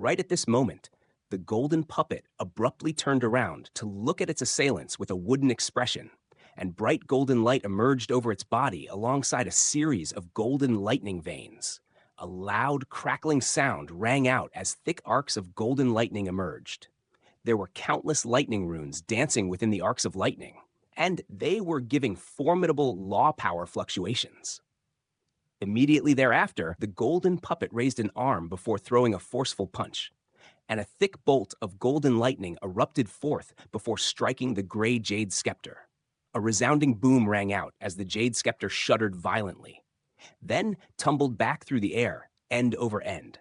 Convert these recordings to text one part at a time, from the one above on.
Right at this moment, the golden puppet abruptly turned around to look at its assailants with a wooden expression, and bright golden light emerged over its body alongside a series of golden lightning veins. A loud, crackling sound rang out as thick arcs of golden lightning emerged. There were countless lightning runes dancing within the arcs of lightning, and they were giving formidable law power fluctuations. Immediately thereafter, the golden puppet raised an arm before throwing a forceful punch, and a thick bolt of golden lightning erupted forth before striking the gray jade scepter. A resounding boom rang out as the jade scepter shuddered violently, then tumbled back through the air, end over end.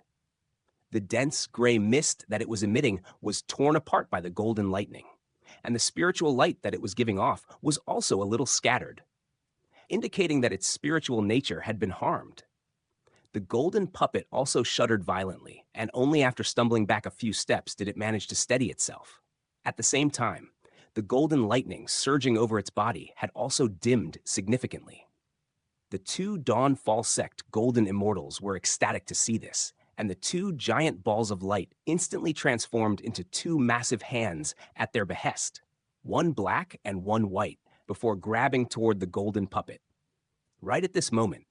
The dense gray mist that it was emitting was torn apart by the golden lightning, and the spiritual light that it was giving off was also a little scattered, indicating that its spiritual nature had been harmed. The golden puppet also shuddered violently, and only after stumbling back a few steps did it manage to steady itself. At the same time, the golden lightning surging over its body had also dimmed significantly. The two Dawnfall sect golden immortals were ecstatic to see this, and the two giant balls of light instantly transformed into two massive hands at their behest, one black and one white, before grabbing toward the golden puppet. Right at this moment,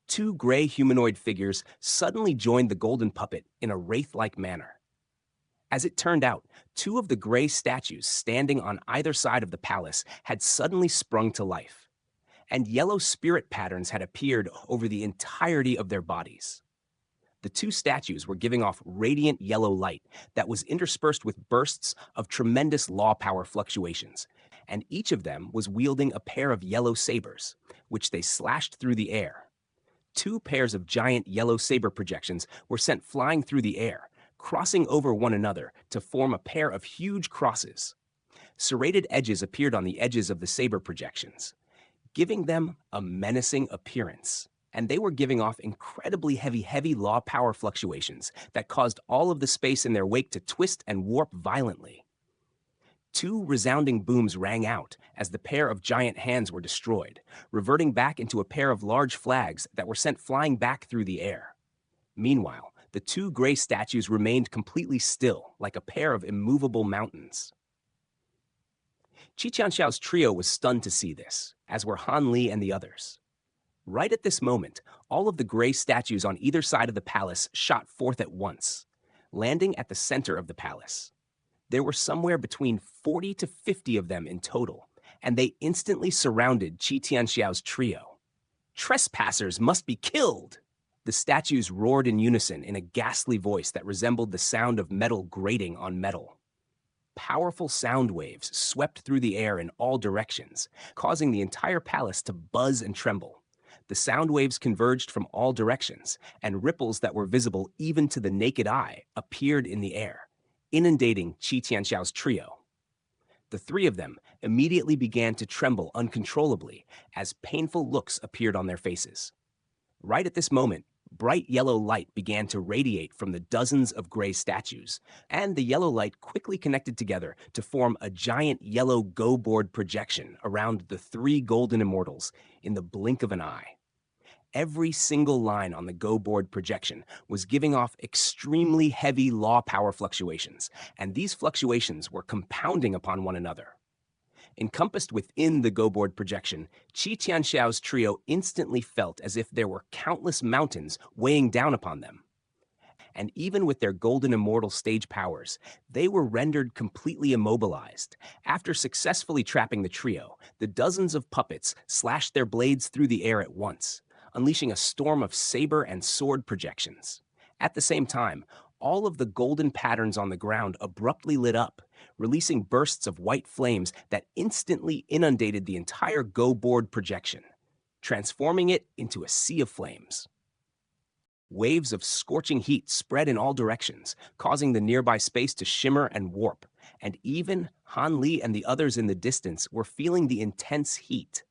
two gray humanoid figures suddenly joined the golden puppet in a wraith-like manner. As it turned out, two of the gray statues standing on either side of the palace had suddenly sprung to life, and yellow spirit patterns had appeared over the entirety of their bodies. The two statues were giving off radiant yellow light that was interspersed with bursts of tremendous law power fluctuations, and each of them was wielding a pair of yellow sabers, which they slashed through the air. Two pairs of giant yellow saber projections were sent flying through the air, crossing over one another to form a pair of huge crosses. Serrated edges appeared on the edges of the saber projections, giving them a menacing appearance. And they were giving off incredibly heavy law power fluctuations that caused all of the space in their wake to twist and warp violently. Two resounding booms rang out as the pair of giant hands were destroyed, reverting back into a pair of large flags that were sent flying back through the air. Meanwhile, the two gray statues remained completely still, like a pair of immovable mountains. Xianxia's trio was stunned to see this, as were Han Li and the others. Right at this moment, all of the gray statues on either side of the palace shot forth at once, landing at the center of the palace. There were somewhere between 40 to 50 of them in total, and they instantly surrounded Xianxia's trio. "Trespassers must be killed!" The statues roared in unison in a ghastly voice that resembled the sound of metal grating on metal. Powerful sound waves swept through the air in all directions, causing the entire palace to buzz and tremble. The sound waves converged from all directions, and ripples that were visible even to the naked eye appeared in the air, inundating Xianxia's trio. The three of them immediately began to tremble uncontrollably as painful looks appeared on their faces. Right at this moment, bright yellow light began to radiate from the dozens of gray statues, and the yellow light quickly connected together to form a giant yellow go-board projection around the three golden immortals in the blink of an eye. Every single line on the go-board projection was giving off extremely heavy law power fluctuations, and these fluctuations were compounding upon one another. Encompassed within the go-board projection, Xianxia's trio instantly felt as if there were countless mountains weighing down upon them. And even with their golden immortal stage powers, they were rendered completely immobilized. After successfully trapping the trio, the dozens of puppets slashed their blades through the air at once, unleashing a storm of saber and sword projections. At the same time, all of the golden patterns on the ground abruptly lit up, releasing bursts of white flames that instantly inundated the entire go-board projection, transforming it into a sea of flames. Waves of scorching heat spread in all directions, causing the nearby space to shimmer and warp, and even Han Li and the others in the distance were feeling the intense heat.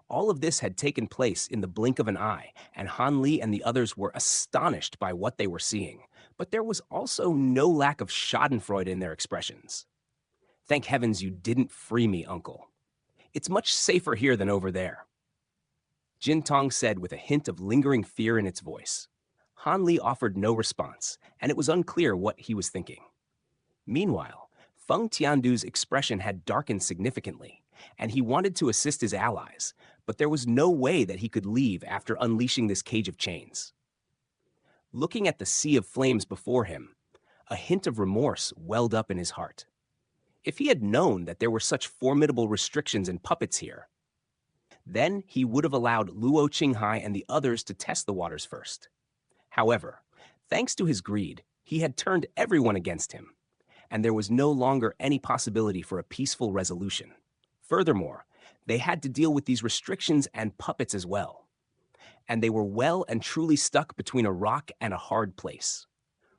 All of this had taken place in the blink of an eye, and Han Li and the others were astonished by what they were seeing, but there was also no lack of schadenfreude in their expressions. "Thank heavens you didn't free me, uncle. It's much safer here than over there," Jin Tong said with a hint of lingering fear in its voice. Han Li offered no response, and it was unclear what he was thinking. Meanwhile, Feng Tiandu's expression had darkened significantly, and he wanted to assist his allies, but there was no way that he could leave after unleashing this cage of chains. Looking at the sea of flames before him, a hint of remorse welled up in his heart. If he had known that there were such formidable restrictions and puppets here, then he would have allowed Luo Qinghai and the others to test the waters first. However, thanks to his greed, he had turned everyone against him, and there was no longer any possibility for a peaceful resolution. Furthermore, they had to deal with these restrictions and puppets as well, and they were well and truly stuck between a rock and a hard place.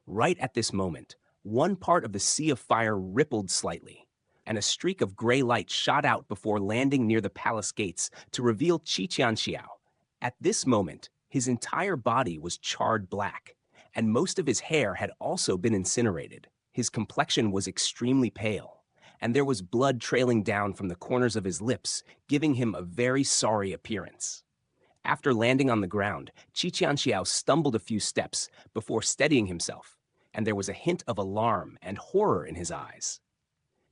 Right at this moment, one part of the sea of fire rippled slightly, and a streak of gray light shot out before landing near the palace gates to reveal Xianxia. At this moment, his entire body was charred black, and most of his hair had also been incinerated. His complexion was extremely pale, and there was blood trailing down from the corners of his lips, giving him a very sorry appearance. After landing on the ground, Xianxia stumbled a few steps before steadying himself, and there was a hint of alarm and horror in his eyes.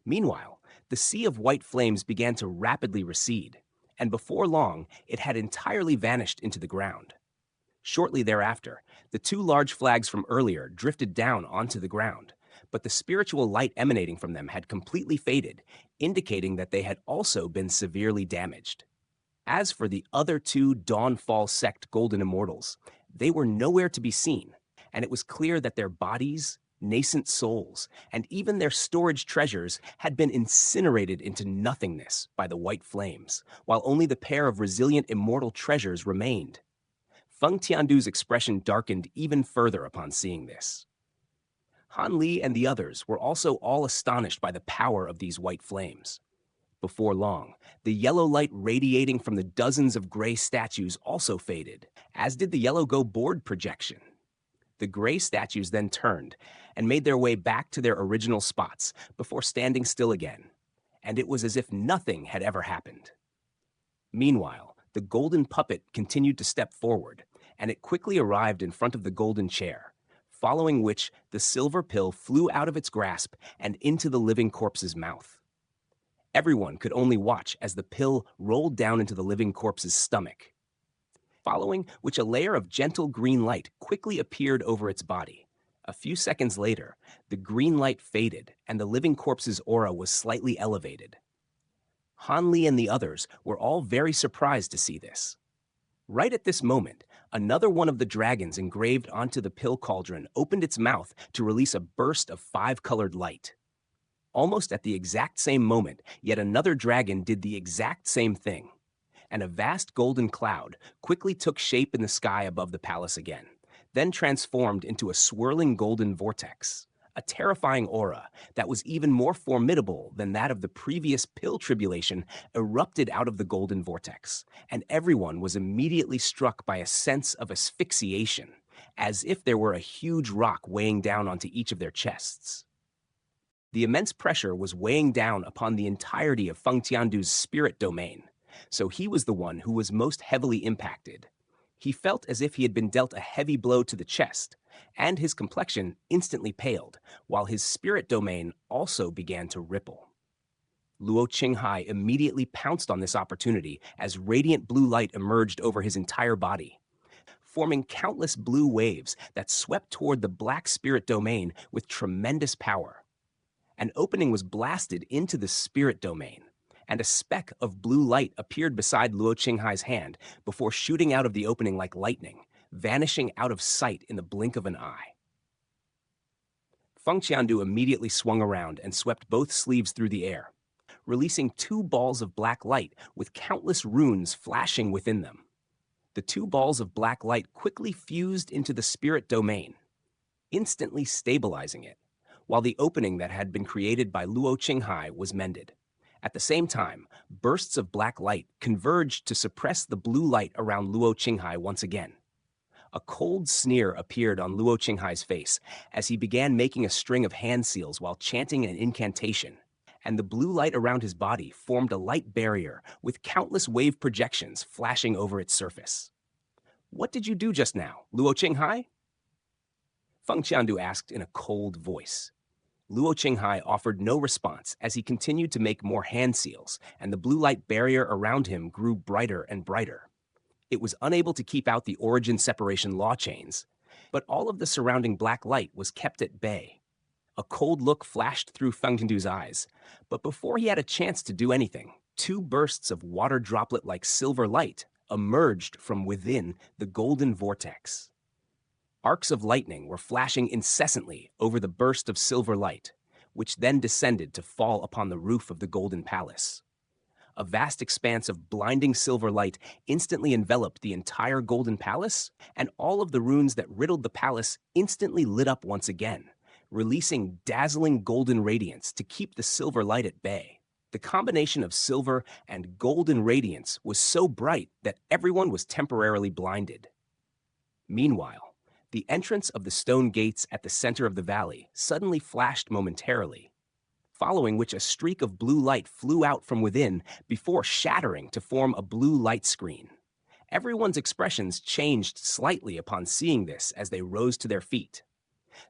Meanwhile, the sea of white flames began to rapidly recede, and before long, it had entirely vanished into the ground. Shortly thereafter, the two large flags from earlier drifted down onto the ground, but the spiritual light emanating from them had completely faded, indicating that they had also been severely damaged. As for the other two Dawnfall sect Golden Immortals, they were nowhere to be seen, and it was clear that their bodies, nascent souls, and even their storage treasures had been incinerated into nothingness by the white flames, while only the pair of resilient immortal treasures remained. Feng Tiandu's expression darkened even further upon seeing this. Han Li and the others were also all astonished by the power of these white flames. Before long, the yellow light radiating from the dozens of gray statues also faded, as did the yellow go board projection. The gray statues then turned and made their way back to their original spots before standing still again, and it was as if nothing had ever happened. Meanwhile, the golden puppet continued to step forward, and it quickly arrived in front of the golden chair, following which the silver pill flew out of its grasp and into the living corpse's mouth. Everyone could only watch as the pill rolled down into the living corpse's stomach, following which a layer of gentle green light quickly appeared over its body. A few seconds later, the green light faded and the living corpse's aura was slightly elevated. Han Li and the others were all very surprised to see this. Right at this moment, another one of the dragons engraved onto the pill cauldron opened its mouth to release a burst of 5-colored light. Almost at the exact same moment, yet another dragon did the exact same thing, and a vast golden cloud quickly took shape in the sky above the palace again, then transformed into a swirling golden vortex. A terrifying aura that was even more formidable than that of the previous pill tribulation erupted out of the golden vortex, and everyone was immediately struck by a sense of asphyxiation, as if there were a huge rock weighing down onto each of their chests. The immense pressure was weighing down upon the entirety of Feng Tiandu's spirit domain, so he was the one who was most heavily impacted. He felt as if he had been dealt a heavy blow to the chest, and his complexion instantly paled, while his spirit domain also began to ripple. Luo Qinghai immediately pounced on this opportunity as radiant blue light emerged over his entire body, forming countless blue waves that swept toward the black spirit domain with tremendous power. An opening was blasted into the spirit domain, and a speck of blue light appeared beside Luo Qinghai's hand before shooting out of the opening like lightning, vanishing out of sight in the blink of an eye. Feng Tiandu immediately swung around and swept both sleeves through the air, releasing 2 balls of black light with countless runes flashing within them. The 2 balls of black light quickly fused into the spirit domain, instantly stabilizing it, while the opening that had been created by Luo Qinghai was mended. At the same time, bursts of black light converged to suppress the blue light around Luo Qinghai once again. A cold sneer appeared on Luo Qinghai's face as he began making a string of hand seals while chanting an incantation, and the blue light around his body formed a light barrier with countless wave projections flashing over its surface. "What did you do just now, Luo Qinghai?" Feng Qiandu asked in a cold voice. Luo Qinghai offered no response as he continued to make more hand seals, and the blue light barrier around him grew brighter and brighter. It was unable to keep out the origin separation law chains, but all of the surrounding black light was kept at bay. A cold look flashed through Feng Qiandu's eyes, but before he had a chance to do anything, two bursts of water droplet-like silver light emerged from within the golden vortex. Arcs of lightning were flashing incessantly over the burst of silver light, which then descended to fall upon the roof of the Golden Palace. A vast expanse of blinding silver light instantly enveloped the entire Golden Palace, and all of the runes that riddled the palace instantly lit up once again, releasing dazzling golden radiance to keep the silver light at bay. The combination of silver and golden radiance was so bright that everyone was temporarily blinded. Meanwhile, the entrance of the stone gates at the center of the valley suddenly flashed momentarily, following which a streak of blue light flew out from within before shattering to form a blue light screen. Everyone's expressions changed slightly upon seeing this as they rose to their feet.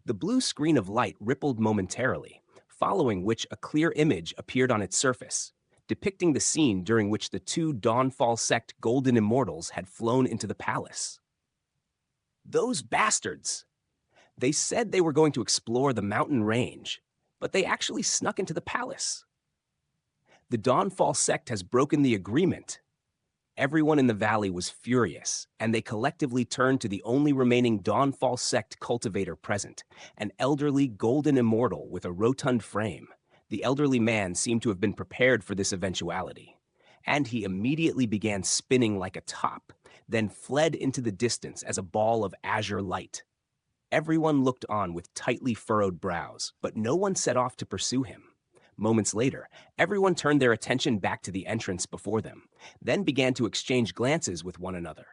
The blue screen of light rippled momentarily, following which a clear image appeared on its surface, depicting the scene during which the two Dawnfall sect golden immortals had flown into the palace. Those bastards! They said they were going to explore the mountain range, but they actually snuck into the palace. The Dawnfall sect has broken the agreement. Everyone in the valley was furious, and they collectively turned to the only remaining Dawnfall sect cultivator present, an elderly golden immortal with a rotund frame. The elderly man seemed to have been prepared for this eventuality, and he immediately began spinning like a top, then fled into the distance as a ball of azure light. Everyone looked on with tightly furrowed brows, but no one set off to pursue him. Moments later, everyone turned their attention back to the entrance before them, then began to exchange glances with one another.